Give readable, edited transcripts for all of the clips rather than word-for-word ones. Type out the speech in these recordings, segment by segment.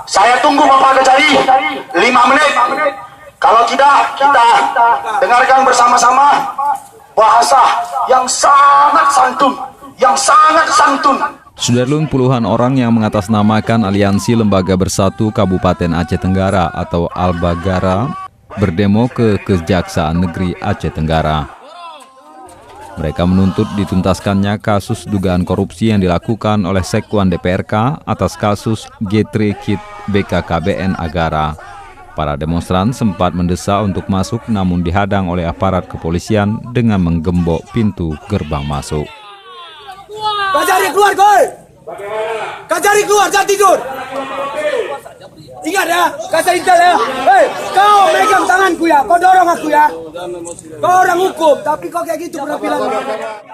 Saya tunggu Bapak Kejari 5 menit. Kalau tidak, kita dengarkan bersama-sama bahasa yang sangat santun. Sudarlun, puluhan orang yang mengatasnamakan Aliansi Lembaga Bersatu Kabupaten Aceh Tenggara atau Albagara berdemo ke Kejaksaan Negeri Aceh Tenggara. Mereka menuntut dituntaskannya kasus dugaan korupsi yang dilakukan oleh Sekwan DPRK atas kasus G3 Kit BKKBN Agara. Para demonstran sempat mendesak untuk masuk namun dihadang oleh aparat kepolisian dengan menggembok pintu gerbang masuk. Kajari keluar, Koi! Kajari keluar, jangan tidur! Ingat ya, kasih intel ya. Hei, kau megang tanganku ya, kau dorong aku ya. Kau orang hukum, tapi kau kayak gitu penampilan.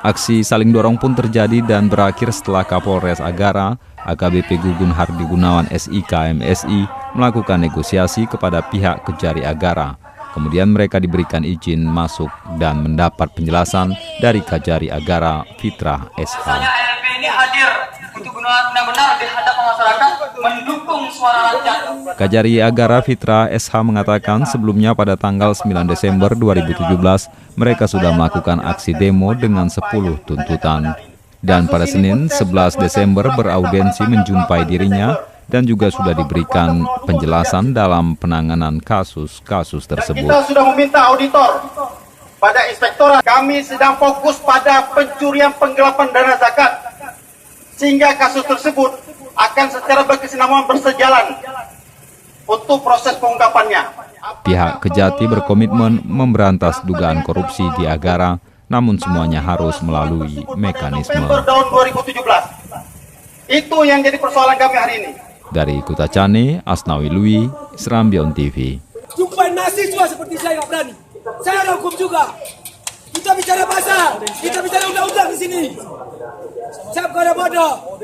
Aksi saling dorong pun terjadi dan berakhir setelah Kapolres Agara, AKBP Gugun Hardi Gunawan SIK MSI, melakukan negosiasi kepada pihak Kejari Agara. Kemudian mereka diberikan izin masuk dan mendapat penjelasan dari Kejari Agara Fitrah SH. LP ini hadir untuk benar-benar di hadapan masyarakat mendukung suara rakyat. Kejari Agara Fitrah SH mengatakan sebelumnya pada tanggal 9 Desember 2017 mereka sudah melakukan aksi demo dengan 10 tuntutan. Dan pada Senin 11 Desember beraudensi menjumpai dirinya dan juga sudah diberikan penjelasan dalam penanganan kasus-kasus tersebut. Kita sudah meminta auditor pada inspektorat. Kami sedang fokus pada pencurian penggelapan dana zakat, sehingga kasus tersebut akan secara berkesinambungan bersejalan untuk proses pengungkapannya. Pihak Kejati berkomitmen memberantas dugaan korupsi di Agara, namun semuanya harus melalui mekanisme. November tahun 2017. Itu yang jadi persoalan kami hari ini. Dari Kutacane, Asnawi Lui, Serambion TV. Jumpai mahasiswa seperti saya nggak berani. Saya ada hukum juga. Kita bicara pasal, kita bicara undang-undang di sini. Siap kau ada bodoh.